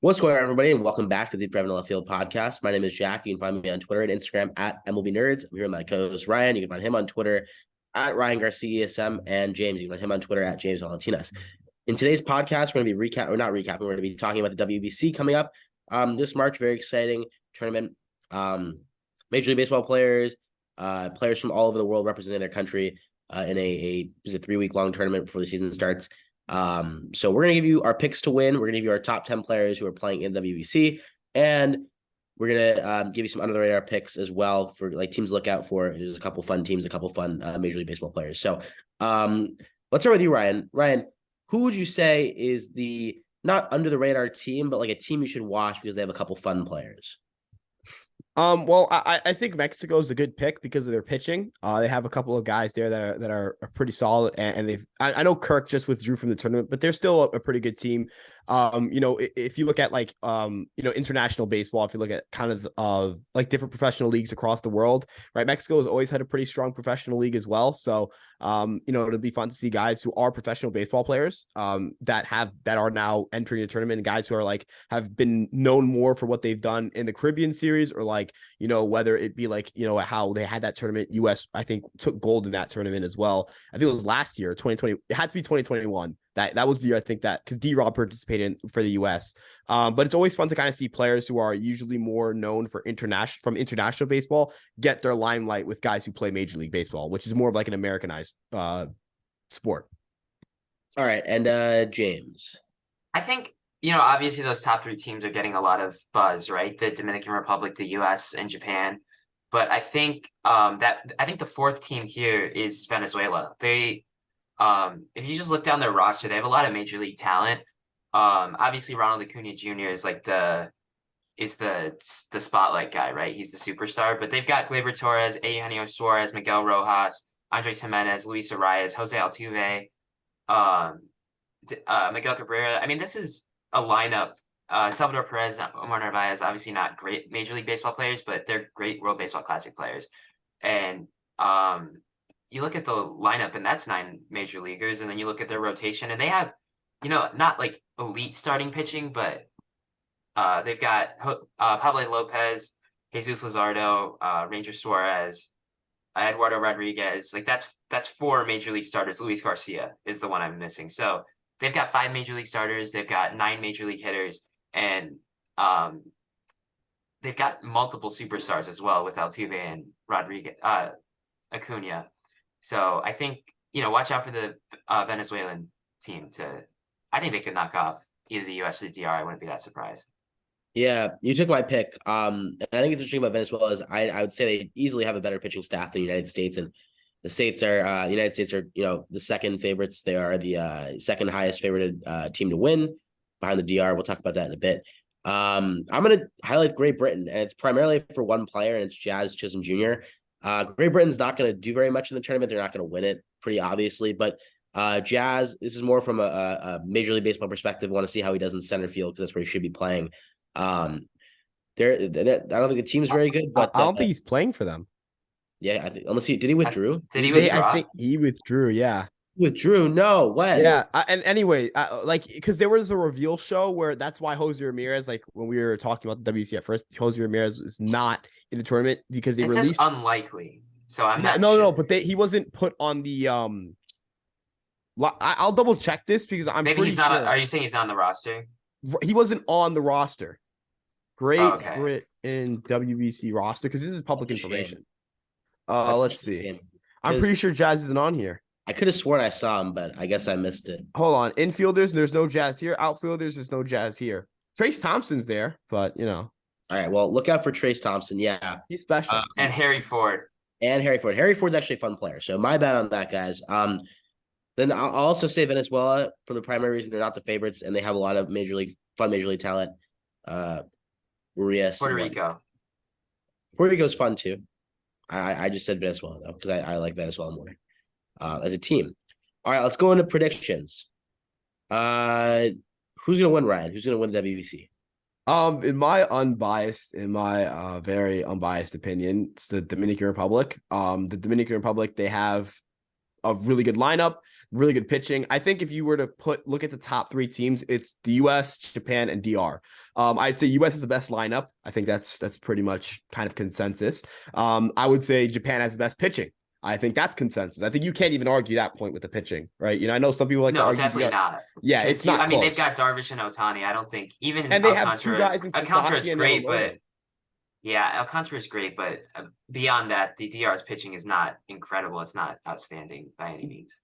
What's going on, everybody, and welcome back to the Brevin Left Field podcast. My name is Jack. You can find me on Twitter and Instagram at MLB Nerds. I'm here with my co-host Ryan. You can find him on Twitter at Ryan Garcia ESM, and James. You can find him on Twitter at James Valentinas. In today's podcast, we're going to be not recapping. We're going to be talking about the WBC coming up this March. Very exciting tournament. Major League Baseball players, players from all over the world representing their country in a 3-week long tournament before the season starts. So we're going to give you our picks to win. We're going to give you our top 10 players who are playing in WBC, and we're going to give you some under the radar picks as well for like teams to look out for. There's a couple fun teams, a couple fun Major League Baseball players. So let's start with you, Ryan. Ryan, who would you say is the not under the radar team, but like a team you should watch because they have a couple fun players? Well, I think Mexico is a good pick because of their pitching. They have a couple of guys there that are pretty solid, and they've. I know Kirk just withdrew from the tournament, but they're still a pretty good team. If you look at international baseball, if you look at kind of like different professional leagues across the world, right? Mexico has always had a pretty strong professional league as well. So, it'll be fun to see guys who are professional baseball players, that are now entering the tournament, and guys who are have been known more for what they've done in the Caribbean series, or whether it be how they had that tournament. US, I think, took gold in that tournament as well. I think it was last year, 2020. It had to be 2021. That was the year, I think, that because D-Rob participated for the US. But it's always fun to kind of see players who are usually more known for international baseball get their limelight with guys who play Major League Baseball, which is more of like an Americanized sport. All right, and James. I think, obviously those top three teams are getting a lot of buzz, right? The Dominican Republic, the US, and Japan. But I think the fourth team here is Venezuela. They if you just look down their roster, they have a lot of major league talent. Obviously Ronald Acuna Jr. is the spotlight guy, right? He's the superstar. But they've got Gleyber Torres, Eugenio Suarez, Miguel Rojas, Andres Jimenez, Luis Arias, Jose Altuve, Miguel Cabrera. I mean, this is a lineup. Salvador Perez, Omar Narvaez, obviously not great Major League Baseball players, but they're great World Baseball Classic players. And you look at the lineup, and that's 9 major leaguers, and then you look at their rotation, and they have, not like elite starting pitching, but they've got Pablo Lopez, Jesus Luzardo, Ranger Suarez, Eduardo Rodriguez. Like that's 4 major league starters. Luis Garcia is the one I'm missing. So they've got 5 major league starters. They've got 9 major league hitters, and they've got multiple superstars as well with Altuve and Rodriguez, Acuna. So I think, watch out for the Venezuelan team. I think they could knock off either the US or the DR. I wouldn't be that surprised. Yeah, you took my pick. And I think it's interesting about Venezuela is I would say they easily have a better pitching staff than the United States, and the United States are the second favorites. They are the second highest favorited team to win behind the DR. We'll talk about that in a bit. I'm going to highlight Great Britain, and it's primarily for one player, and it's Jazz Chisholm Jr. Great Britain's not going to do very much in the tournament. They're not going to win it, pretty obviously, but Jazz, this is more from a Major League Baseball perspective. I want to see how he does in center field because that's where he should be playing. I don't think the team's very good, but I don't think he's playing for them. Yeah, I think unless did he withdrew? Did he withdraw? I think he withdrew. Yeah. Withdrew? No, when? Yeah, and anyway, because there was a reveal show where that's why Jose Ramirez, when we were talking about the WC at first, Jose Ramirez was not in the tournament because they released. Says unlikely, so I'm not. No, but he wasn't put on the. I'll double check this because I'm maybe pretty he's not. sure. Are you saying he's not on the roster? He wasn't on the roster. Great Britain WBC roster because this is public information. Let's see. I'm pretty sure Jazz isn't on here. I could have sworn I saw him, but I guess I missed it. Hold on. Infielders, there's no Jazz here. Outfielders, there's no Jazz here. Trace Thompson's there, but All right, well, look out for Trace Thompson. Yeah. He's special. And Harry Ford. Harry Ford's actually a fun player, so my bad on that, guys. Then I'll also say Venezuela for the primary reason they're not the favorites, and they have a lot of fun major league talent. Puerto Rico. Puerto Rico's fun too. I just said Venezuela though because I like Venezuela more as a team. All right, let's go into predictions. Who's gonna win, Ryan? Who's gonna win the WBC? In my very unbiased opinion, it's the Dominican Republic. The Dominican Republic, they have a really good lineup, really good pitching. I think if you were to look at the top 3 teams, it's the US, Japan, and DR. I'd say US is the best lineup. I think that's pretty much kind of consensus. I would say Japan has the best pitching. I think that's consensus. I think you can't even argue that point with the pitching, right? I know some people like to No, argue. definitely not. Yeah, it's not. I mean, they've close. got Darvish and Ohtani. I don't think even And they have 2 guys in Alcantara is Sasaki and great, Yamamoto. but yeah, Alcantara is great, but beyond that, the DR's pitching is not incredible. It's not outstanding by any means.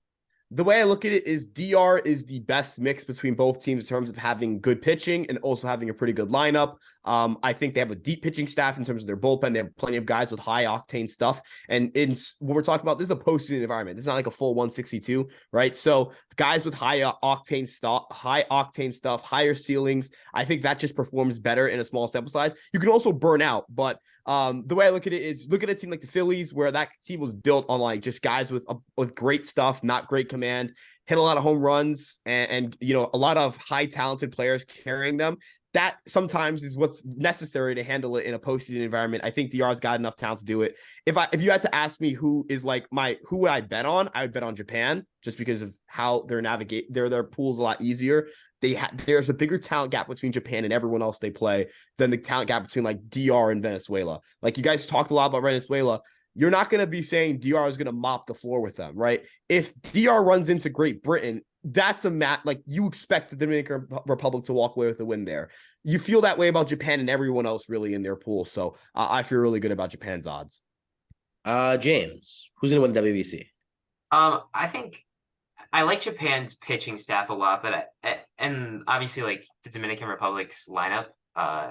The way I look at it is DR is the best mix between both teams in terms of having good pitching and also having a pretty good lineup. I think they have a deep pitching staff in terms of their bullpen. They have plenty of guys with high octane stuff. And when we're talking about, this is a postseason environment. It's not like a full 162, right? So guys with high octane stuff, higher ceilings. I think that just performs better in a small sample size. You can also burn out, but the way I look at it is look at a team like the Phillies, where that team was built on like just guys with great stuff, not great command, hit a lot of home runs, and a lot of high talented players carrying them. That sometimes is what's necessary to handle it in a postseason environment. I think DR's got enough talent to do it. If you had to ask me who would I bet on, I would bet on Japan, just because of how their pool's a lot easier. There's a bigger talent gap between Japan and everyone else they play than the talent gap between like DR and Venezuela. Like, you guys talked a lot about Venezuela. You're not going to be saying DR is going to mop the floor with them, right? If DR runs into Great Britain, that's a match. Like, you expect the Dominican Republic to walk away with a win there. You feel that way about Japan and everyone else really in their pool. So I feel really good about Japan's odds. James, who's going to win the WBC? I think I like Japan's pitching staff a lot, and obviously like the Dominican Republic's lineup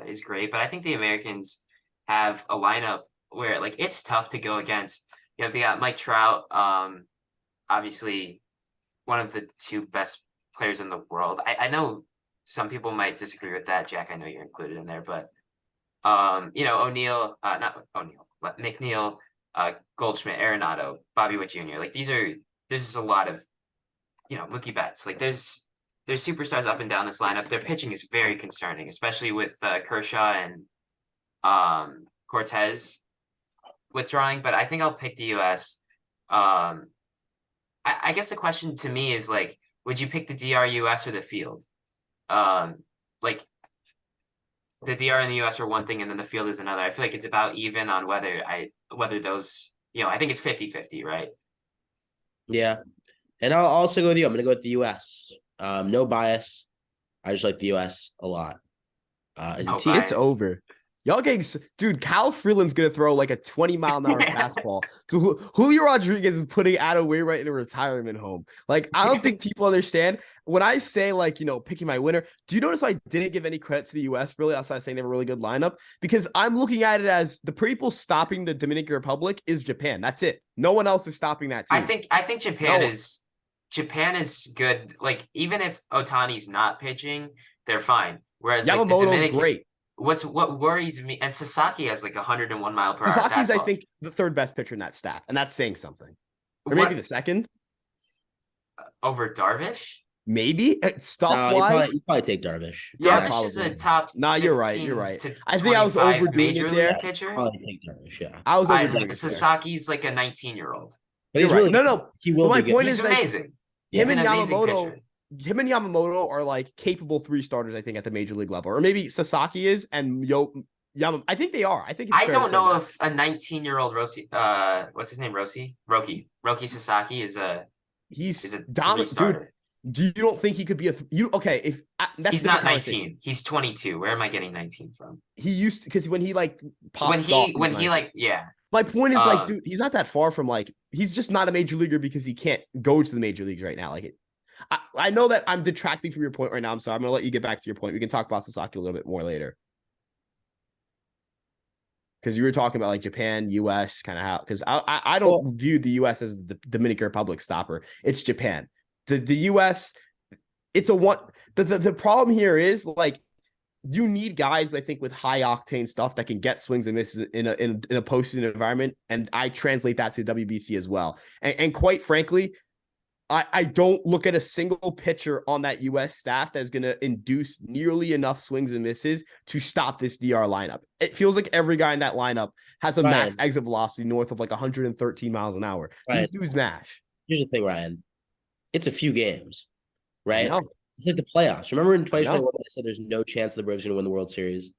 is great, but I think the Americans have a lineup where like it's tough to go against. They got Mike Trout, obviously one of the 2 best players in the world. I know some people might disagree with that, Jack. I know you're included in there, but O'Neill, not O'Neill, but McNeil, Goldschmidt, Arenado, Bobby Witt Jr. Like there's just a lot of Mookie Betts. Like there's superstars up and down this lineup. Their pitching is very concerning, especially with Kershaw and Cortez withdrawing. But I think I'll pick the US. I guess the question to me is like, would you pick the DR, US, or the field? Like the DR and the US are one thing, and then the field is another. I feel like it's about even on whether those, I think it's 50-50, right? Yeah. And I'll also go with you. I'm going to go with the US. No bias. I just like the US a lot. As a team, it's over. Y'all getting, dude, Kyle Freeland's going to throw like a 20-mile-an-hour fastball. So Julio Rodriguez is putting Adam Wainwright in a retirement home. Like, I don't think people understand. When I say, like, picking my winner, do you notice I didn't give any credit to the U.S., really, outside of saying they have a really good lineup? Because I'm looking at it as the people stopping the Dominican Republic is Japan. That's it. No one else is stopping that team. I think Japan is good. Like, even if Ohtani's not pitching, they're fine. Whereas Yamamoto's great. What worries me, and Sasaki has like 101 mile per hour. Sasaki's, I think, the 3rd best pitcher in that staff, and that's saying something. Or maybe the 2nd. Over Darvish? Maybe stuff-wise. you probably take Darvish. Darvish is a top. No, you're right. I think I was overdoing it there. Pitcher. Probably take Darvish. Yeah, I was overdoing it. Sasaki's like a 19-year-old. But he's right. really No. He will. My point He's is amazing. Him and Yamamoto are like capable 3 starters, I think, at the major league level. Or maybe Sasaki is, and I think they are. I don't know if a 19-year-old what's his name? Roki Sasaki is a dominant starter. Dude, do you don't think he could be he's not 19. He's 22. Where am I getting 19 from? He used to, because when he like popped yeah. My point is like, dude, he's not that far from like, he's just not a major leaguer because he can't go to the major leagues right now. Like, I know that I'm detracting from your point right now. I'm sorry. I'm going to let you get back to your point. We can talk about Sasaki a little bit more later. Because you were talking about like Japan, US, kind of how, because I don't view the US as the Dominican Republic stopper. It's Japan. The US, it's a one. The problem here is like, you need guys, I think, with high octane stuff that can get swings and misses in a postseason environment. And I translate that to WBC as well. And quite frankly, I don't look at a single pitcher on that US staff that's going to induce nearly enough swings and misses to stop this DR lineup. It feels like every guy in that lineup has a max exit velocity north of like 113 miles an hour. These dudes mash. here's the thing, Ryan. It's a few games, I right? know. It's like the playoffs. Remember in I know. 2021, I said there's no chance the Braves are going to win the World Series,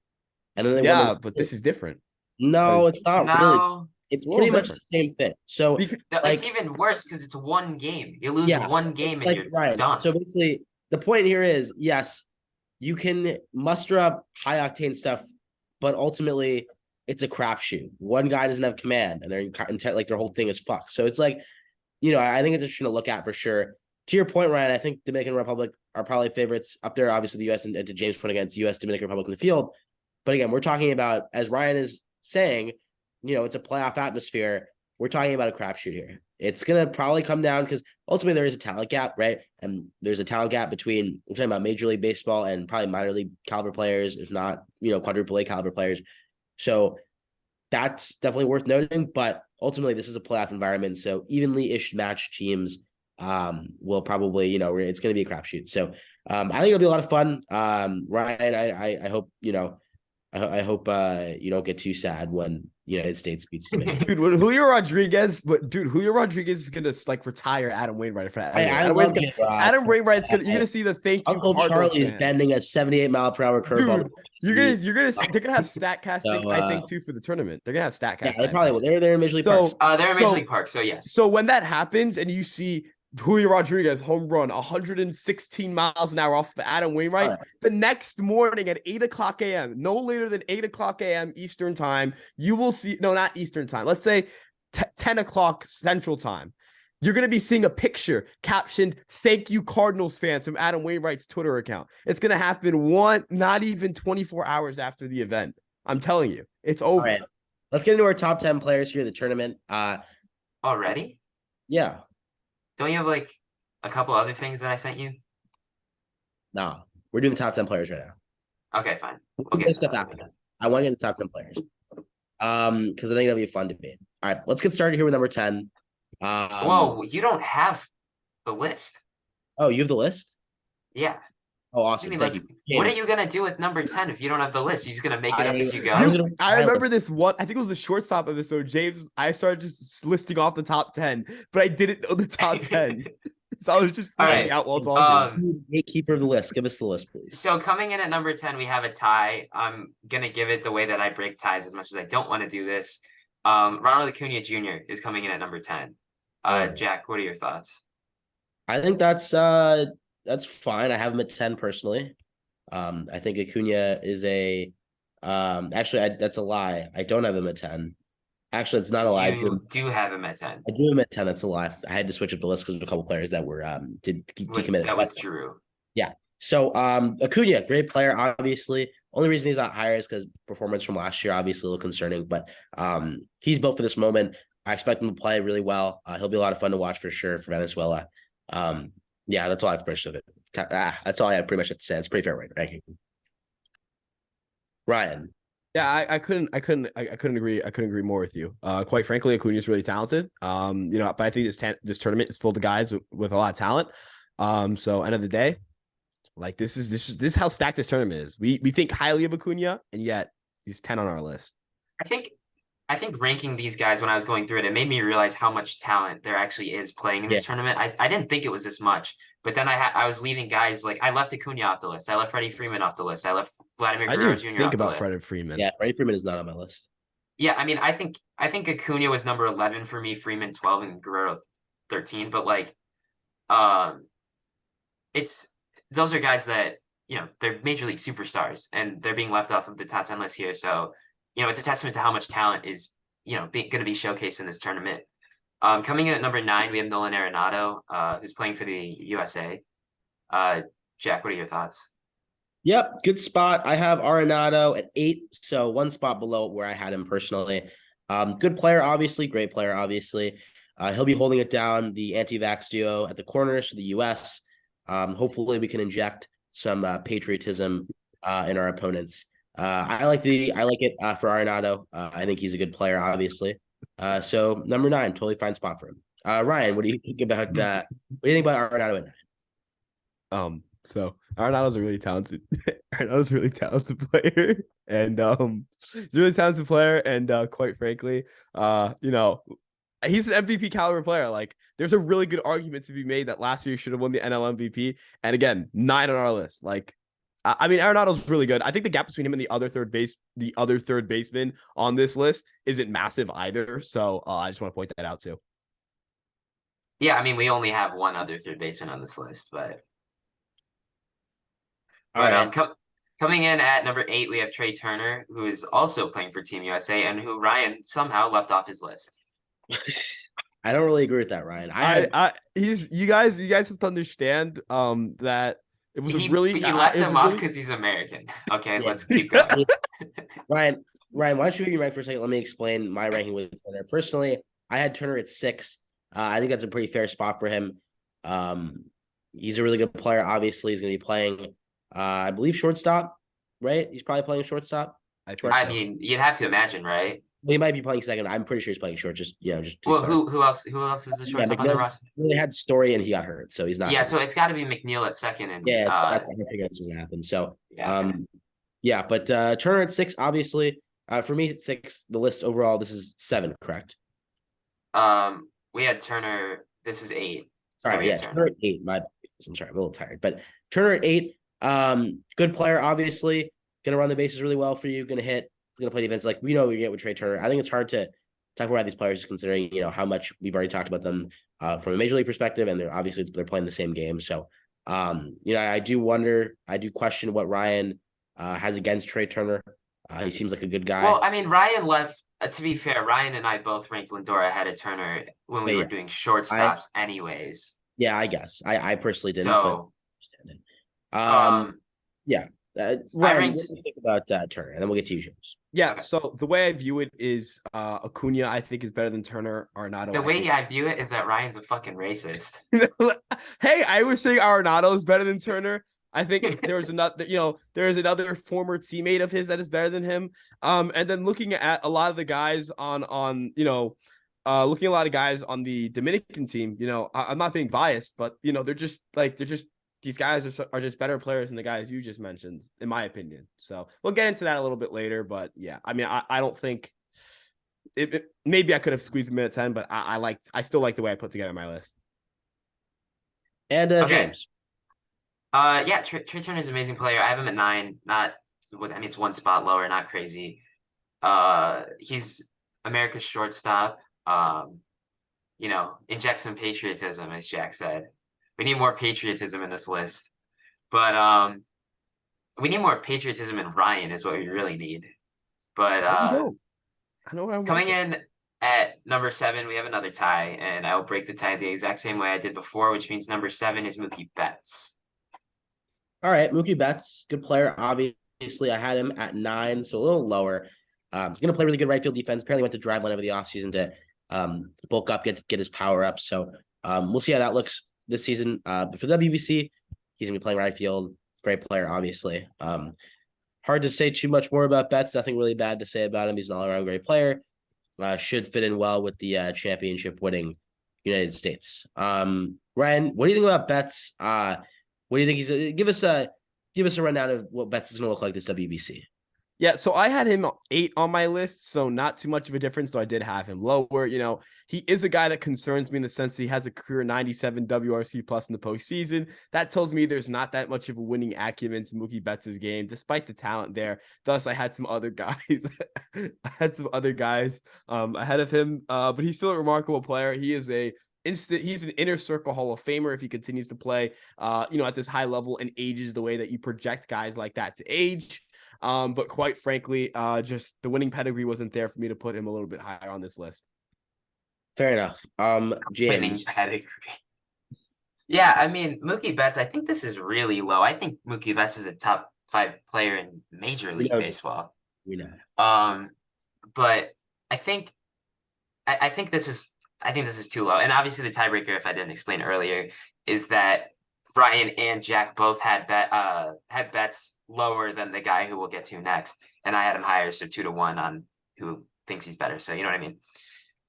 and then they won the Yeah, World but Series. this is different. No, it's not really. No, It's a little pretty much the different. same thing. So, Because, it's like, even worse because it's one game. You lose yeah, one game it's and like you're Ryan. done. So basically, the point here is yes, you can muster up high octane stuff, but ultimately, it's a crapshoot. One guy doesn't have command, and like their whole thing is fucked. So it's like, I think it's interesting to look at for sure. To your point, Ryan, I think Dominican Republic are probably favorites up there. Obviously, the U.S. and to James' point against U.S. Dominican Republic in the field. But again, we're talking about, as Ryan is saying, it's a playoff atmosphere. We're talking about a crapshoot here. It's gonna probably come down because ultimately there is a talent gap, right? And there's a talent gap between we're talking about Major League Baseball and probably minor league caliber players, if not quadruple A caliber players. So that's definitely worth noting. But ultimately, this is a playoff environment, so evenly-ish matched teams will probably it's going to be a crapshoot. So I think it'll be a lot of fun. Ryan, I hope I hope you don't get too sad when United States beats Dominican. dude, when Julio Rodriguez is gonna like retire Adam Wainwright for that. Adam Wainwright's gonna you're gonna see the thank you Uncle Cardinals Charlie is fan. bending a 78-mile-per-hour curveball. Dude, they're gonna have Statcast So, I think too for the tournament. They're gonna have Statcast. Yeah, they probably will. They're in Major League So- Parks. They're in Major League Park, so yes. So when that happens and you see Julio Rodriguez home run 116 miles an hour off of Adam Wainwright, All right. the next morning at 8 o'clock a.m., no later than 8 o'clock a.m. Eastern time, you will see, no, not Eastern time, let's say 10 o'clock Central time. You're going to be seeing a picture captioned, "Thank you, Cardinals fans," from Adam Wainwright's Twitter account. It's going to happen not even 24 hours after the event. I'm telling you, it's over. All right. Let's get into our top 10 players here in the tournament. Already? Yeah. Don't you have like a couple other things that I sent you? No, we're doing the top 10 players right now. Okay, fine. We'll get stuff after that. I want to get the top 10 players. Because I think it'll be a fun debate. All right, let's get started here with number 10. Whoa, you don't have the list. Oh, you have the list? Yeah. Oh, awesome. I mean, Thank you. what are James. you gonna do with number 10 if you don't have the list? You're just gonna make it up as you go. I remember this one. I think it was a shortstop episode. James, I started just listing off the top 10, but I didn't know the top 10. So I was just freaking out while talking. Gatekeeper of the list. Give us the list, please. So coming in at number 10, we have a tie. I'm gonna give it the way that I break ties as much as I don't want to do this. Ronald Acuna Jr. is coming in at number 10. Jack, what are your thoughts? I think that's fine. I have him at 10 personally. I think Acuna is a actually that's a lie. I don't have him at 10. Actually, it's not a lie. You do have him at 10. I do him at 10. That's a lie. I had to switch up the list because of a couple players that were decommitted. That withdrew. Yeah. So Acuna, great player, obviously. Only reason he's not higher is because performance from last year, obviously a little concerning, but he's built for this moment. I expect him to play really well. He'll be a lot of fun to watch for sure for Venezuela. Yeah, that's all I have pretty much of it. That's all I have pretty much to say. It's pretty fair ranking. Ryan. Yeah, I couldn't agree more with you. Quite frankly, Acuna is really talented. But I think this tournament is full of guys with a lot of talent. So end of the day, like this is how stacked this tournament is. We think highly of Acuna, and yet he's 10 on our list. I think ranking these guys when I was going through it made me realize how much talent there actually is playing in this tournament. I didn't think it was this much, but then I was leaving guys like I left Acuna off the list. I left Freddie Freeman off the list. I left Vladimir Guerrero Jr. Think about Freddie Freeman. Yeah, Freddie Freeman is not on my list. Yeah, I mean, I think Acuna was number 11 for me, Freeman 12, and Guerrero 13. But like, those are guys that they're major league superstars, and they're being left off of the top 10 list here. So it's a testament to how much talent is going to be showcased in this tournament. Coming in at number 9, we have Nolan Arenado, who's playing for the USA. Jack, what are your thoughts? Yep, good spot. I have Arenado at 8, so one spot below where I had him personally. Good player, obviously. Great player, obviously. He'll be holding it down, the anti-vax duo at the corners for the U.S. Hopefully, we can inject some patriotism in our opponents. I like it for Arenado. I think he's a good player, obviously. So number 9, totally fine spot for him. Ryan, what do you think about Arenado at 9? So Arenado's a really talented player, and he's a really talented player, and quite frankly, he's an MVP caliber player. Like, there's a really good argument to be made that last year he should have won the NL MVP. And again, 9 on our list. Like, I mean, Arenado's really good. I think the gap between him and the other third baseman on this list isn't massive either. So I just want to point that out too. Yeah, I mean, we only have one other third baseman on this list, but coming in at number 8, we have Trey Turner, who is also playing for Team USA and who Ryan somehow left off his list. I don't really agree with that, Ryan. You guys have to understand that it was he really left him off because he's American. Okay, yeah. Let's keep going. Ryan, why don't you give me right for a second? Let me explain my ranking with Turner. Personally, I had Turner at 6. I think that's a pretty fair spot for him. He's a really good player. Obviously, he's going to be playing, I believe, shortstop, right? He's probably playing shortstop. I mean, you'd have to imagine, right? Well, he might be playing second. I'm pretty sure he's playing short. Well, who else is the shortstop on the roster? They had Story and he got hurt, so he's not. Yeah, so it's got to be McNeil at second, and I figured that's going to happen. So, but Turner at 6, obviously. For me, at 6, the list overall, this is 7, correct? We had Turner. This is 8. Sorry, yeah, Turner at 8. I'm sorry, I'm a little tired, but Turner at 8. Good player, obviously. Gonna run the bases really well for you. Gonna hit. Gonna play defense. Like we know we get with Trey Turner. I think it's hard to talk about these players considering how much we've already talked about them from a major league perspective, and they're playing the same game. So, I do question what Ryan has against Trey Turner. He seems like a good guy. Well, I mean, Ryan left. To be fair, Ryan and I both ranked Lindor ahead of Turner when we were doing shortstops, anyways. Yeah, I guess I personally didn't. So, yeah. Ryan, what do you think about Turner? And then we'll get to you, James. Yeah, okay. So the way I view it is Acuna, I think, is better than Turner. Arenado. The way I view it is that Ryan's a fucking racist. Hey, I was saying Arenado is better than Turner. I think there's another former teammate of his that is better than him. And then looking at a lot of the guys on the Dominican team, I'm not being biased, but they're just these guys are just better players than the guys you just mentioned, in my opinion. So we'll get into that a little bit later, but yeah, I mean, I don't think maybe I could have squeezed him in at 10, but I still like the way I put together my list. And James. Yeah, Trey Turner is an amazing player. I have him at 9. It's one spot lower, not crazy. He's America's shortstop. Inject some patriotism, as Jack said. We need more patriotism in this list, but we need more patriotism in Ryan is what we really need. But I know coming in at number 7, we have another tie, and I will break the tie the exact same way I did before, which means number 7 is Mookie Betts. All right, Mookie Betts, good player. Obviously, I had him at 9, so a little lower. He's going to play really good right field defense. Apparently went to Driveline over the offseason to bulk up, get his power up. So we'll see how that looks this season. But for the WBC, he's going to be playing right field. Great player, obviously. Hard to say too much more about Betts. Nothing really bad to say about him. He's an all-around great player. Should fit in well with the championship-winning United States. Ryan, what do you think about Betts? What do you think he's? Give us a rundown of what Betts is going to look like this WBC. Yeah, so I had him 8 on my list, so not too much of a difference. So I did have him lower. He is a guy that concerns me in the sense that he has a career 97 WRC plus in the postseason. That tells me there's not that much of a winning acumen to Mookie Betts' game, despite the talent there. Thus, I had some other guys. Ahead of him, but he's still a remarkable player. He's an inner circle Hall of Famer if he continues to play, at this high level and ages the way that you project guys like that to age. But quite frankly, just the winning pedigree wasn't there for me to put him a little bit higher on this list. Fair enough. James. Winning pedigree. Yeah, I mean, Mookie Betts, I think this is really low. I think Mookie Betts is a top 5 player in Major League Baseball. We know. But I think this is too low. And obviously the tiebreaker, if I didn't explain earlier, is that Ryan and Jack both had Betts lower than the guy who we'll get to next, and I had him higher, so 2-1 on who thinks he's better. So you know what I mean.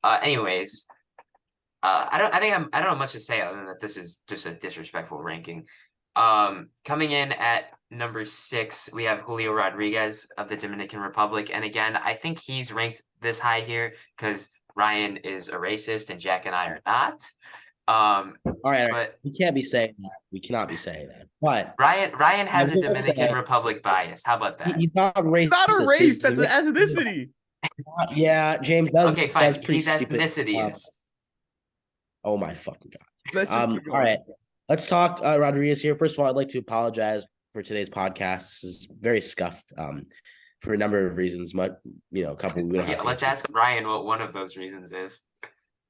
Anyways, I don't know much to say other than that this is just a disrespectful ranking. Coming in at number 6, we have Julio Rodriguez of the Dominican Republic, and again, I think he's ranked this high here because Ryan is a racist and Jack and I are not. All right, But we can't be saying that. We cannot be saying that. But Ryan has a I will Dominican say- Republic bias. How about that? he's not racist. It's not a race. He's- That's an ethnicity. Yeah, James. That was, Okay, that fine. was pretty He's stupid. ethnicity. Oh my fucking god. Let's just keep All going. right, let's talk Rodriguez here. First of all, I'd like to apologize for today's podcast. This is very scuffed for a number of reasons. But a couple. We don't have to Let's ask Ryan what one of those reasons is.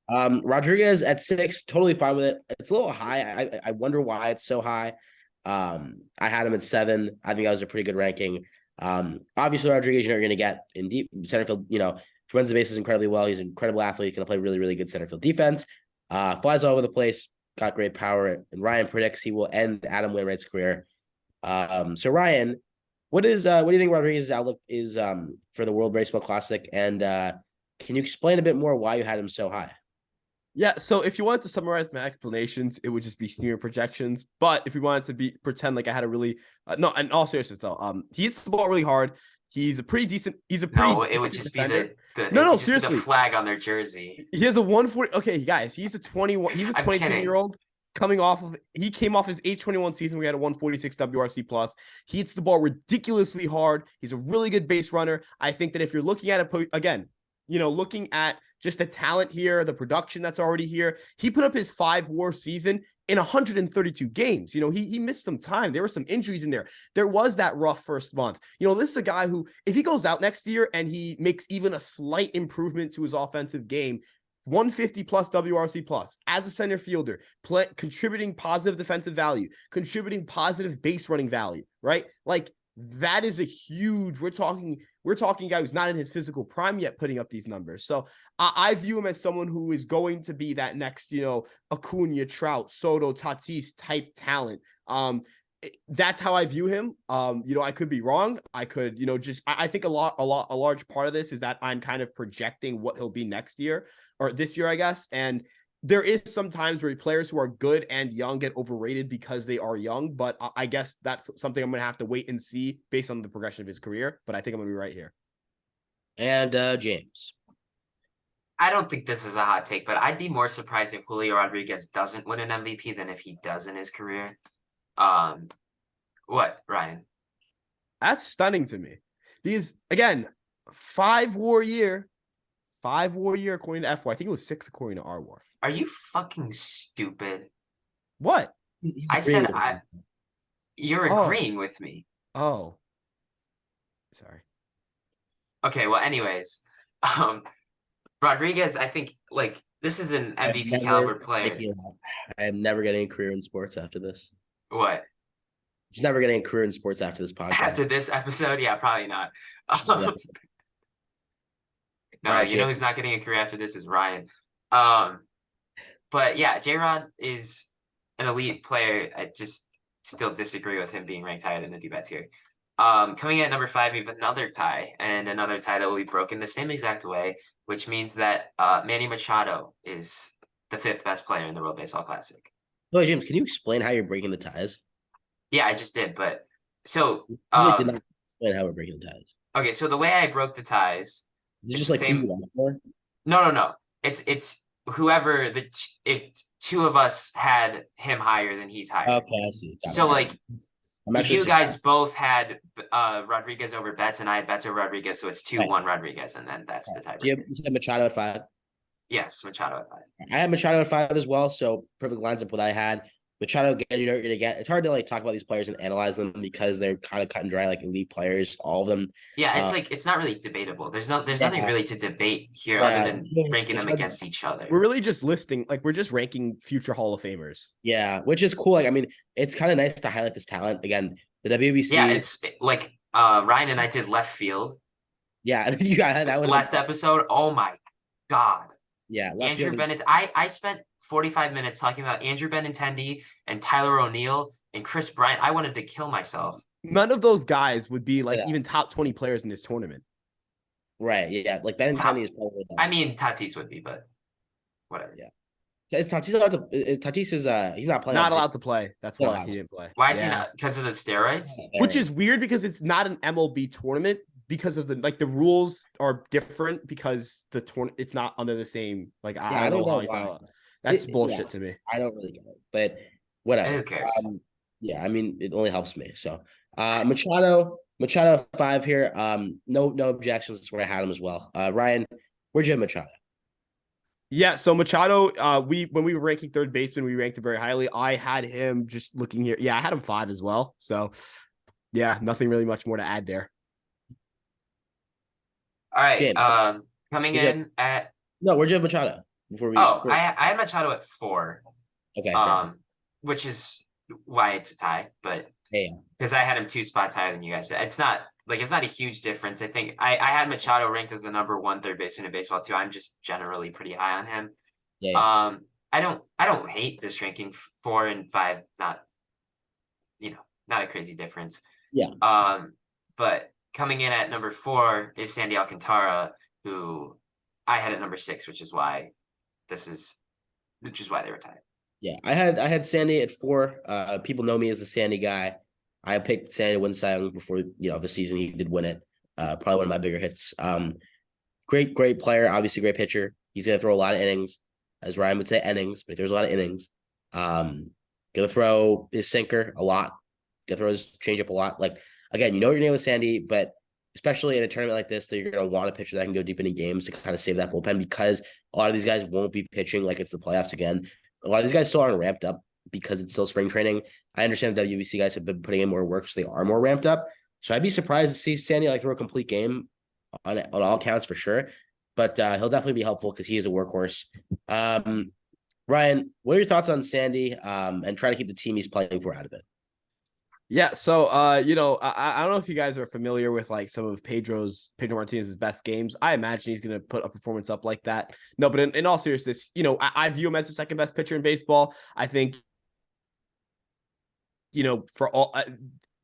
Rodriguez at 6, totally fine with it. It's a little high. I wonder why it's so high. I had him at 7. I think that was a pretty good ranking. Obviously, Rodriguez, you're going to get in deep center field. He runs the bases incredibly well. He's an incredible athlete. He's going to play really, really good center field defense. Flies all over the place. Got great power. And Ryan predicts he will end Adam Wainwright's career. So Ryan, what do you think Rodriguez's outlook is for the World Baseball Classic? And can you explain a bit more why you had him so high? Yeah, so if you wanted to summarize my explanations, it would just be steamer projections. But if we wanted to pretend like I had a really no, in all seriousness though, he hits the ball really hard. He's a pretty decent. No, it would just defender. be the No, just be seriously. the flag on their jersey. He has a 140. Okay, guys, he's a 21. He's a I'm 22-year-old coming off of. He came off his age 21 season. We had a 146 WRC plus. He hits the ball ridiculously hard. He's a really good base runner. I think that if you're looking at it again, looking at just the talent here, the production that's already here, he put up his 5 WAR season in 132 games. He missed some time. There were some injuries in there. There was that rough first month. This is a guy who, if he goes out next year and he makes even a slight improvement to his offensive game, 150 plus WRC plus as a center fielder, contributing positive defensive value, contributing positive base running value, right? Like that is a huge, we're talking a guy who's not in his physical prime yet putting up these numbers. So I view him as someone who is going to be that next, Acuna, Trout, Soto, Tatis type talent. That's how I view him. I could be wrong. I could, I think a large part of this is that I'm kind of projecting what he'll be next year or this year, I guess. And there is some times where players who are good and young get overrated because they are young, but I guess that's something I'm going to have to wait and see based on the progression of his career. But I think I'm going to be right here. And James. I don't think this is a hot take, but I'd be more surprised if Julio Rodriguez doesn't win an MVP than if he does in his career. What, Ryan? That's stunning to me because again, 5 WAR year according to FWAR. I think it was 6 according to RWAR. Are you fucking stupid? What? I said you're agreeing with me. Oh, sorry. Okay, well, anyways, Rodriguez, I think this is an MVP caliber player. I am never getting a career in sports after this. What? He's never getting a career in sports after this podcast. After this episode, yeah, probably not. Yeah. No, All right, you know who's not getting a career after this is Ryan. But yeah, J-Rod is an elite player. I just still disagree with him being ranked higher than Mookie Betts here. Coming in at number 5, we have another tie, and another tie that will be broken the same exact way, which means that Manny Machado is the 5th best player in the World Baseball Classic. Wait, James, can you explain how you're breaking the ties? Yeah, I just did, but so You did not explain how we're breaking the ties. okay, so the way I broke the ties, Is it It's just the like same- who you want for? no. It's whoever if 2 of us had him higher than he's higher. Okay, I see. Got So, it. I'm If actually you guys both had Rodriguez over Betts and I had Betts over Rodriguez, so it's 2-1 Rodriguez, and then that's the tiebreaker. You said Machado at 5. Yes, Machado at 5. I had Machado at 5 as well, so perfect lines up what I had. Machado, again, you're going to get. It's hard to talk about these players and analyze them because they're kind of cut and dry, elite players, all of them. Yeah, it's it's not really debatable. There's nothing really to debate here other than ranking them against each other. We're really just listing, we're just ranking future Hall of Famers. Yeah, which is cool. It's kind of nice to highlight this talent again. The WBC. Yeah, it's Ryan and I did left field. Yeah, you got that one Last episode. Oh my god. Yeah, Andrew Bennett. I spent 45 minutes talking about Andrew Benintendi and Tyler O'Neill and Chris Bryant. I wanted to kill myself. None of those guys would be even top 20 players in this tournament. Right. Yeah. Benintendi is probably. I mean, Tatis would be, but whatever. Yeah. Is Tatis allowed to? Tatis is he's not playing. Not allowed to play. That's why he didn't play. Why is he not? Because of the steroids? Which is weird because it's not an MLB tournament, because of the rules are different because it's not under the same, like, Yeah, I I don't don't know how know he's why. not. That's Yeah, bullshit to me. I don't really get it, but Who whatever. cares? Yeah, I mean, it only helps me. So, Machado 5 here. No objections. That's where I had him as well. Ryan, where'd you have Machado? Yeah, so Machado, when we were ranking third baseman, we ranked him very highly. I had him just looking here. Yeah, I had him 5 as well. So yeah, nothing really much more to add there. All right. James, Coming where'd you have, in at no, where'd you have Machado? Before we, oh, I had Machado at 4. okay, fair enough. Which is why it's a tie, but Yeah, because I had him 2 spots higher than you guys. It's not a huge difference. I think I had Machado ranked as the number 1 third baseman in baseball too. I'm just generally pretty high on him. yeah. I don't hate this ranking. 4 and 5, not not a crazy difference. Yeah. But coming in at number 4 is Sandy Alcantara, who I had at number 6, which is why they were tied. Yeah, I had Sandy at 4. People know me as the Sandy guy. I picked Sandy to win Cy Young before the season. He did win it. Probably one of my bigger hits. Great player, obviously great pitcher. He's gonna throw a lot of innings, as Ryan would say, innings, but there's a lot of innings. Gonna throw his sinker a lot. Gonna throw his changeup a lot. Like, again, you know what you're doing with Sandy, but especially in a tournament like this, that you're gonna want a pitcher that can go deep into games to kind of save that bullpen, because a lot of these guys won't be pitching like it's the playoffs again. A lot of these guys still aren't ramped up because it's still spring training. I understand the WBC guys have been putting in more work, so they are more ramped up. So I'd be surprised to see Sandy throw a complete game on all counts for sure. But he'll definitely be helpful because he is a workhorse. Ryan, what are your thoughts on Sandy? And try to keep the team he's playing for out of it. Yeah, so I don't know if you guys are familiar with like some of Pedro Martinez's best games. I imagine he's going to put a performance up like that. No, but in all seriousness, I view him as the second best pitcher in baseball. I think, for all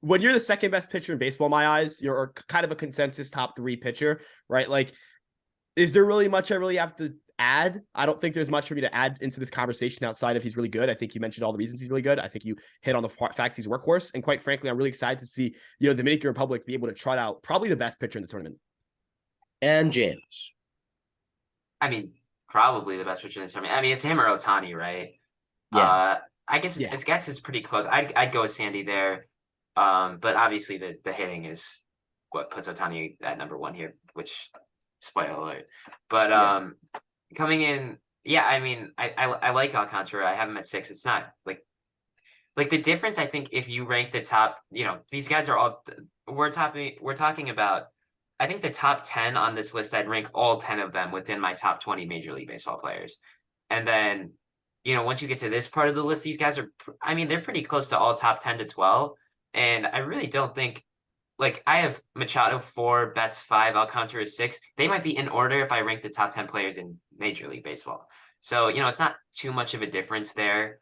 when you're the second best pitcher in baseball, in my eyes, you're kind of a consensus top 3 pitcher, right? Like, is there really much I really have to add? I don't think there's much for me to add into this conversation outside of he's really good. I think you mentioned all the reasons he's really good. I think you hit on the facts he's a workhorse. And quite frankly, I'm really excited to see, the Dominican Republic be able to trot out probably the best pitcher in the tournament. And James. I mean, probably the best pitcher in the tournament. I mean, it's him or Ohtani, right? Yeah. I guess it's pretty close. I'd go with Sandy there. But obviously the hitting is what puts Ohtani at number 1 here, which, spoiler alert. But coming in, yeah, I mean, I like Alcantara. I have him at 6. It's not like the difference. I think if you rank the top, these guys are all we're talking about. I think the top 10 on this list, I'd rank all 10 of them within my top 20 Major League Baseball players. And then, once you get to this part of the list, these guys they're pretty close to all top 10 to 12. And I really don't think, I have Machado 4, Betts 5, Alcantara 6. They might be in order if I rank the top 10 players in Major League Baseball. So, it's not too much of a difference there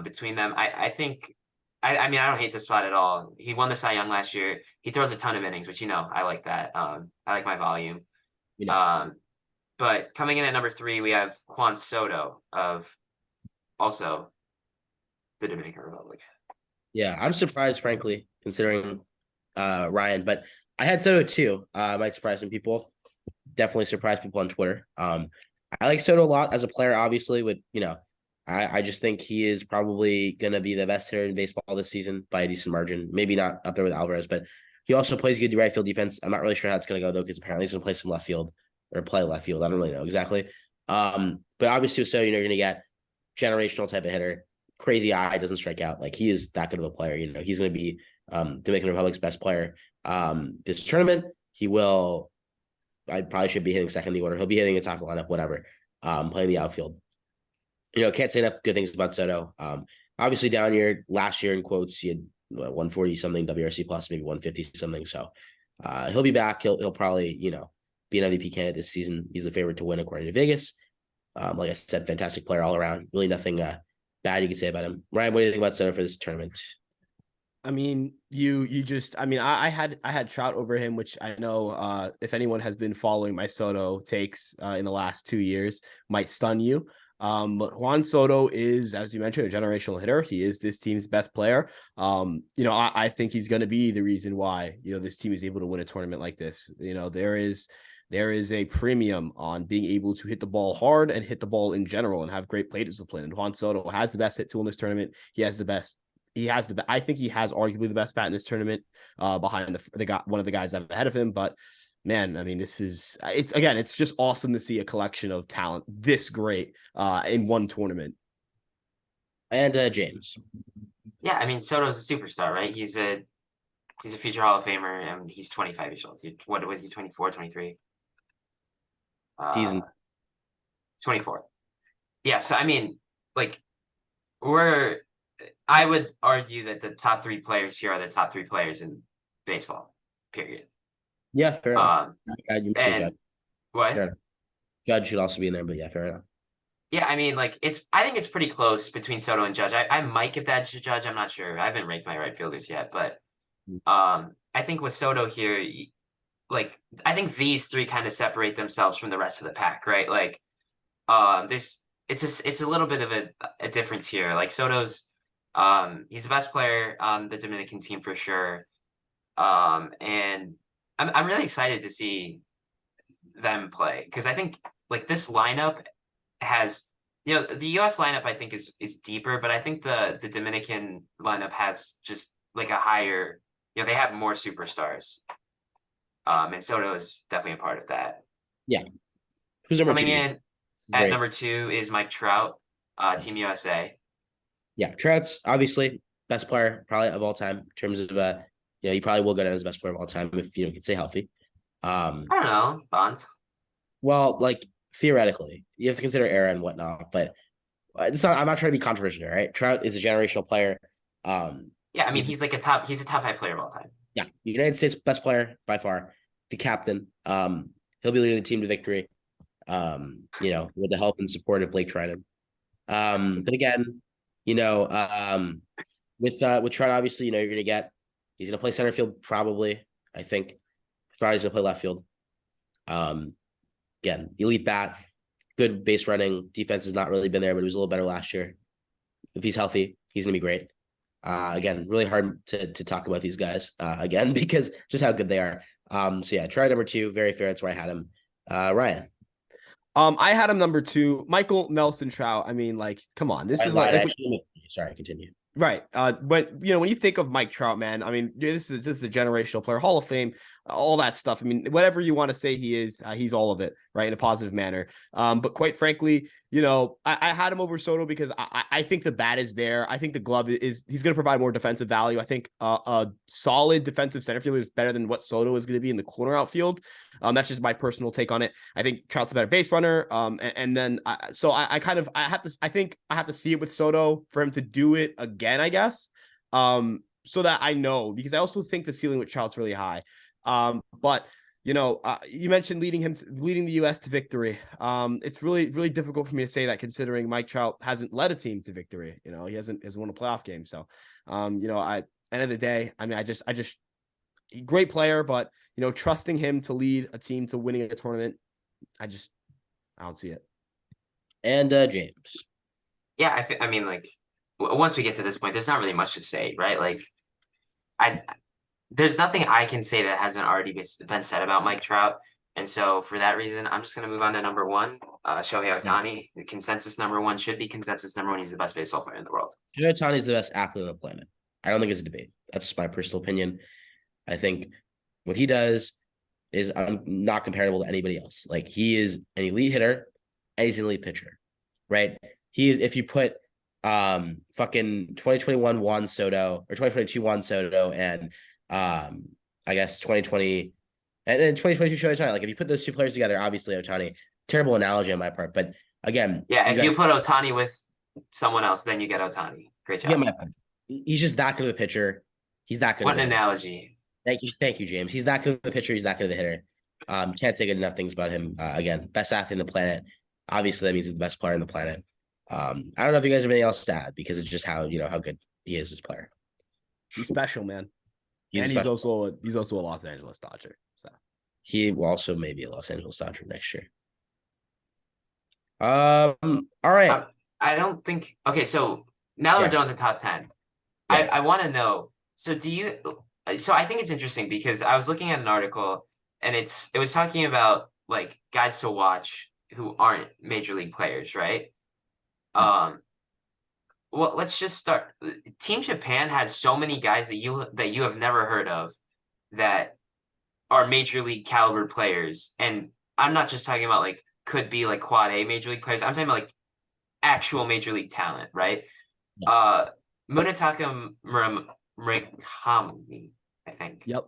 between them. I think, I don't hate the spot at all. He won the Cy Young last year. He throws a ton of innings, which, I like that. I like my volume. But coming in at number 3, we have Juan Soto of also the Dominican Republic. Yeah, I'm surprised, frankly, considering Ryan, but I had Soto too. Might surprise some people. Definitely surprise people on Twitter. I like Soto a lot as a player, obviously. I just think he is probably gonna be the best hitter in baseball this season by a decent margin. Maybe not up there with Alvarez, but he also plays good right field defense. I'm not really sure how it's gonna go though, because apparently he's gonna play some left field or play left field. I don't really know exactly. But obviously with Soto, you're gonna get generational type of hitter. Crazy eye, doesn't strike out. Like, he is that good of a player. He's going to be Dominican Republic's best player this tournament. I probably should be hitting second in the order. He'll be hitting the top of the lineup, whatever. Playing the outfield. Can't say enough good things about Soto. Obviously down here last year in quotes, he had 140 something WRC plus, maybe 150 something. So he'll be back. He'll probably be an MVP candidate this season. He's the favorite to win according to Vegas. Like I said, fantastic player all around. Really nothing bad you could say about him. Ryan, what do you think about Soto for this tournament? I mean, I had Trout over him, which I know if anyone has been following my Soto takes in the last 2 years might stun you. But Juan Soto is, as you mentioned, a generational hitter. He is this team's best player. I think he's going to be the reason why, this team is able to win a tournament like this. There is a premium on being able to hit the ball hard and hit the ball in general and have great play discipline. And Juan Soto has the best hit tool in this tournament. I think he has arguably the best bat in this tournament, behind one of the guys that ahead of him. But man, I mean, it's just awesome to see a collection of talent this great in one tournament. And James. Yeah, I mean, Soto's a superstar, right? He's a future Hall of Famer, and he's 25 years old. What was he, 24, 23? He's 24. Yeah, so I mean, like, I would argue that the top 3 players here are the top 3 players in baseball, period. Yeah, fair enough. You And Judge. what? Fair enough. Judge should also be in there, but yeah, fair enough. Yeah, I mean, like, I think it's pretty close between Soto and Judge. I might give that to Judge. I'm not sure. I haven't ranked my right fielders yet, but I think with Soto here, like, I think these 3 kind of separate themselves from the rest of the pack, right? Like, it's a little bit of a difference here. Like, Soto's, he's the best player on the Dominican team for sure. And I'm really excited to see them play, because I think, like, this lineup has, the US lineup I think is deeper, but I think the Dominican lineup has just like a higher, they have more superstars. And Soto is definitely a part of that. Yeah. Who's number Coming 2? in at number 2 is Mike Trout, Team USA. Yeah, Trout's obviously best player probably of all time in terms of he probably will go down as the best player of all time if he can stay healthy. I don't know, Bonds. Well, like, theoretically, you have to consider era and whatnot, but I'm not trying to be controversial, right? Trout is a generational player. Yeah, I mean, he's a top 5 player of all time. Yeah, United States best player by far, the captain. He'll be leading the team to victory. With the help and support of Blake Trinan. But again, with Trout, obviously, he's gonna play center field probably. I think Friday's gonna play left field. Again, elite bat, good base running. Defense has not really been there, but it was a little better last year. If he's healthy, he's gonna be great. Again, really hard to talk about these guys again because just how good they are. So yeah, Trout number 2, very fair. That's where I had him. Ryan. I had him number 2, Michael Nelson Trout. I mean, like, come on, this is like sorry, continue. Right. But when you think of Mike Trout, man, I mean, this is a generational player, Hall of Fame, all that stuff. I mean, whatever you want to say he is, he's all of it, right, in a positive manner. But quite frankly, I had him over Soto because I think the bat is there. I think the glove he's going to provide more defensive value. I think a solid defensive center fielder is better than what Soto is going to be in the corner outfield. That's just my personal take on it. I think Trout's a better base runner. And then I think I have to see it with Soto for him to do it again, I guess. So that I know, because I also think the ceiling with Trout's really high. But you mentioned leading the U.S. to victory. It's really, really difficult for me to say that, considering Mike Trout hasn't led a team to victory. He hasn't won a playoff game. So, end of the day, I mean, I just great player, but trusting him to lead a team to winning a tournament, I don't see it. And James. Yeah, I mean, like, once we get to this point, there's not really much to say, right? Like, there's nothing I can say that hasn't already been said about Mike Trout. And so for that reason, I'm just going to move on to number 1, Shohei Ohtani. The consensus number 1 should be consensus number 1. He's the best baseball player in the world. Shohei Ohtani is the best athlete on the planet. I don't think it's a debate. That's my personal opinion. I think what he does is not comparable to anybody else. Like, he is an elite hitter and he's an elite pitcher, right? He is, if you put fucking 2021 Juan Soto or 2022 Juan Soto and I guess 2020 and then 2022 Shohei Ohtani, like, if you put those 2 players together, obviously Ohtani, terrible analogy on my part, but again, yeah, if you put Ohtani with someone else, then you get Ohtani. Great job. Yeah, he's just that good of a pitcher. He's that good. What an analogy. Thank you, James. He's that good of a pitcher. He's that good of a hitter. Can't say good enough things about him. Again, best athlete on the planet. Obviously, that means he's the best player on the planet. I don't know if you guys have anything else to add, because it's just how good he is as a player. He's special, man. He's also a Los Angeles Dodger. So he will also maybe a Los Angeles Dodger next year. All right. I don't think. Okay, so now that we're Yeah. done with the top 10, Yeah. I want to know. So do you? So I think it's interesting because I was looking at an article and it was talking about like guys to watch who aren't major league players, right? Um, well, let's just start. Team Japan has so many guys that you have never heard of that are major league caliber players, and I'm not just talking about like could be like quad A major league players. I'm talking about like actual major league talent, right? Yeah. Munetaka Murakami, I think. Yep.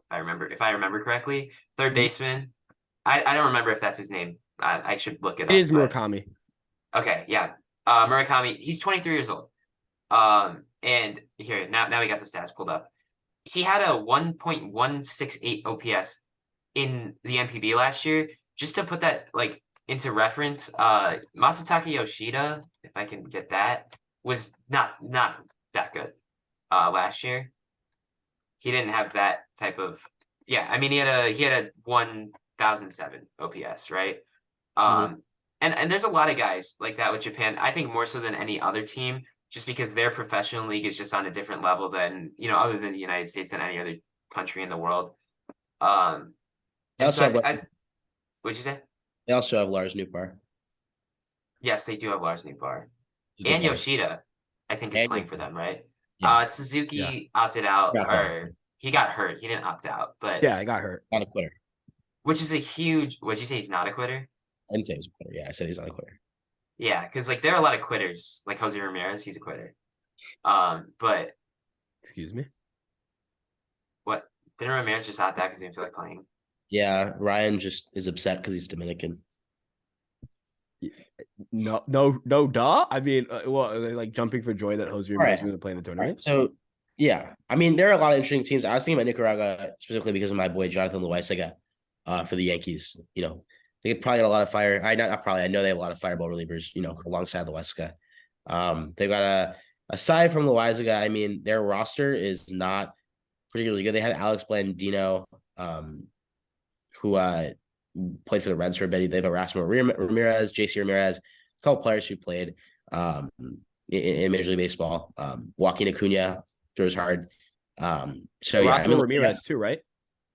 If I remember correctly, third Mhm. baseman. I don't remember if that's his name. I should look it It up. is But Murakami. okay, yeah. Murakami, he's 23 years old. And here now we got the stats pulled up. He had a 1.168 OPS in the NPB last year. Just to put that like into reference, Masataka Yoshida, if I can get that, was not that good last year. He didn't have that type of I mean he had a 1007 OPS, right? Mhm. And there's a lot of guys like that with Japan. I think more so than any other team, just because their professional league is just on a different level than, other than the United States and any other country in the world. They And so also have what'd you say? they also have Lars Nootbaar. Yes, they do have Lars Nootbaar. He's a good And player. Yoshida, I think, is And playing for them, right? yeah, Yeah. Suzuki opted out, got that. or he got hurt. He didn't opt out, but Yeah, I got hurt. Uh, Not a quitter. which is a huge. What'd you say? He's not a quitter. I didn't say he was a quitter. Yeah, I said he's not a quitter. Yeah, because like there are a lot of quitters, like Jose Ramirez. He's a quitter. But Excuse me. what didn't Ramirez just opt out because he didn't feel like playing? Yeah, Ryan just is upset because he's Dominican. No, duh. I mean, what are they like jumping for joy that Jose Ramirez is going to play in the All right. tournament? So yeah, I mean there are a lot of interesting teams. I was thinking about Nicaragua specifically because of my boy Jonathan Loaizaga for the Yankees. They could probably get a lot of fire. Not probably. I know they have a lot of fireball relievers. Alongside Loaizaga. They've got aside from Loaizaga, I mean their roster is not particularly good. They had Alex Blandino, who played for the Reds for a bit. They have Erasmo Ramirez, JC Ramirez, a couple players who played in Major League Baseball. Joaquin Acuna throws hard. So yeah, Erasmo Ramirez too, right?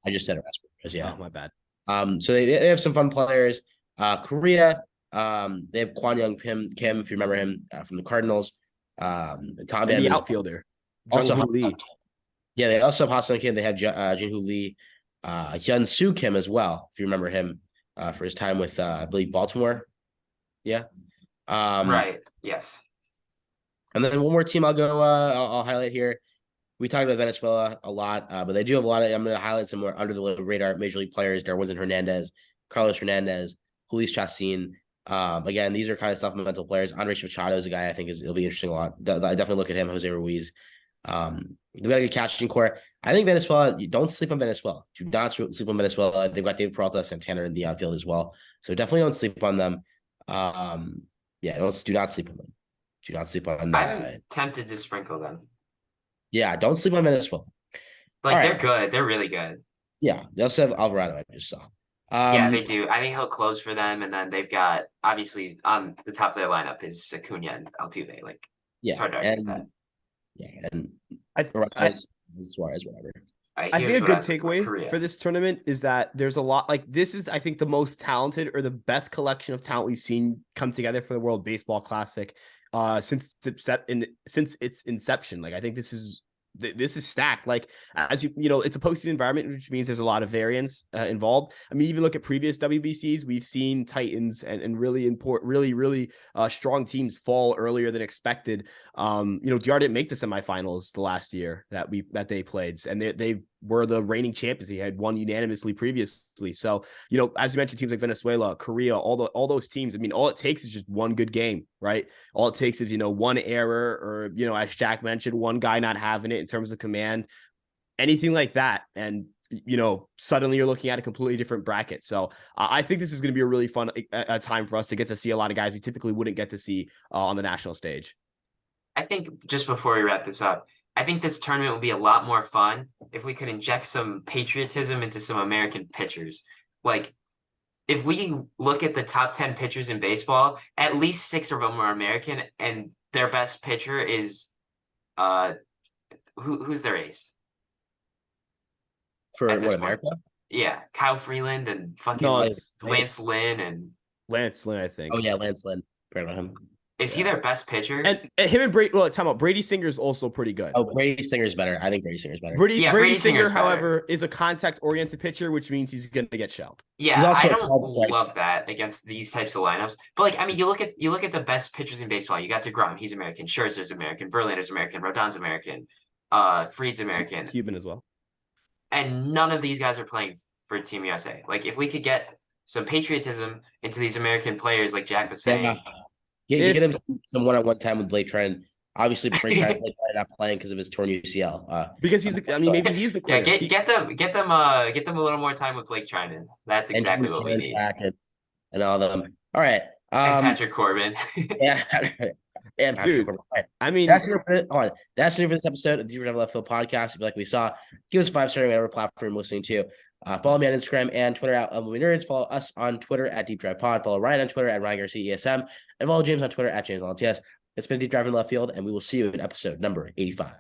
I just said Erasmo Ramirez. Yeah. Oh, my bad. So they have some fun players. Korea, they have Kwon Young Kim, if you remember him from the Cardinals. Tom And Van the outfielder, also Jung-Hoo Lee. Yeah, they also have Ha-Seong Kim. They have Jin-Hoo Lee, Hyun Soo Kim as well, if you remember him for his time with, I believe, Baltimore. Yeah. Right. Yes. And then one more team I'll highlight here. We talked about Venezuela a lot, but they do have a lot of. I'm going to highlight some more under the radar major league players: Darwinzon Hernandez, Carlos Hernandez, Jhoulys Chacin. Again, these are kind of supplemental players. Andres Machado is a guy I think it'll be interesting a lot. I definitely look at him. Jose Ruiz. They've got a good catching core. I think Venezuela. You don't sleep on Venezuela. Do not sleep on Venezuela. They've got David Peralta, Santana in the outfield as well. So definitely don't sleep on them. Yeah, do not sleep on them. Do not sleep on. I'm tempted to sprinkle them. Yeah, don't sleep on Venezuela. Like All they're right. good. They're really good. Yeah, they also have Alvarado. I just saw. Yeah, they do. I think he'll close for them, and then they've got obviously on the top of their lineup is Acuna and Altuve. Like it's hard to argue with that. Yeah, and I Suarez, whatever. I think a good takeaway for this tournament is that there's a lot like this is I think the most talented or the best collection of talent we've seen come together for the World Baseball Classic since its inception. Like I think this is stacked. Like as it's a postseason environment, which means there's a lot of variance involved. I mean, even look at previous WBCs, we've seen Titans and really really strong teams fall earlier than expected. DR didn't make the semifinals the last year that they played, and they were the reigning champions. He had won unanimously previously. So, as you mentioned, teams like Venezuela, Korea, all those teams, I mean, all it takes is just one good game, right? All it takes is, one error or, as Jack mentioned, one guy not having it in terms of command, anything like that. And, suddenly you're looking at a completely different bracket. So I think this is going to be a really fun time for us to get to see a lot of guys we typically wouldn't get to see on the national stage. I think just before we wrap this up, I think this tournament would be a lot more fun if we could inject some patriotism into some American pitchers. Like if we look at the top 10 pitchers in baseball, at least 6 of them are American, and their best pitcher is who's their ace For at this what, point? America? Yeah, Kyle Freeland and fucking No, it's- Lance Lynn, and Lance Lynn, I think. Oh yeah, Lance Lynn. Forgot about him. is he Yeah. their best pitcher? And him and Brady. Well, time out. Brady Singer is also pretty good. Oh, Brady Singer's better. I think Brady Singer's better. Brady Brady Singer, Singer's better. however, is a contact-oriented pitcher, which means he's going to get shelled. Yeah, He's also I a don't called strikes. love that against these types of lineups. But like, I mean, you look at the best pitchers in baseball. You got DeGrom, he's American. Scherzer's American. Verlander's American. Rodon's American. Fried's American. Cuban as well. And none of these guys are playing for Team USA. Like, if we could get some patriotism into these American players, like Jack was saying, Yeah, If- get him some one-on-one time with Blake Trinan. Obviously, Blake Trinan not playing because of his torn UCL. Because he's, I mean, maybe he's the yeah, quitter. get them a little more time with Blake Trinan. That's and exactly James what we need. Karinchak and all of them. All right. And Patrick Corbin. Yeah. And Patrick Dude. Corbin. All right. I mean, That's it for hold on. That's it for this episode of the Deep Dive Left Field podcast. If you like what we saw, give us a 5-star on whatever platform you're listening to. Follow me on Instagram and Twitter at MLB Nerds. Follow us on Twitter at Deep Drive Pod. Follow Ryan on Twitter at Ryan Garcia ESM. And follow James on Twitter at James LTS. It's been Deep Drive in Left Field, and we will see you in episode number 85.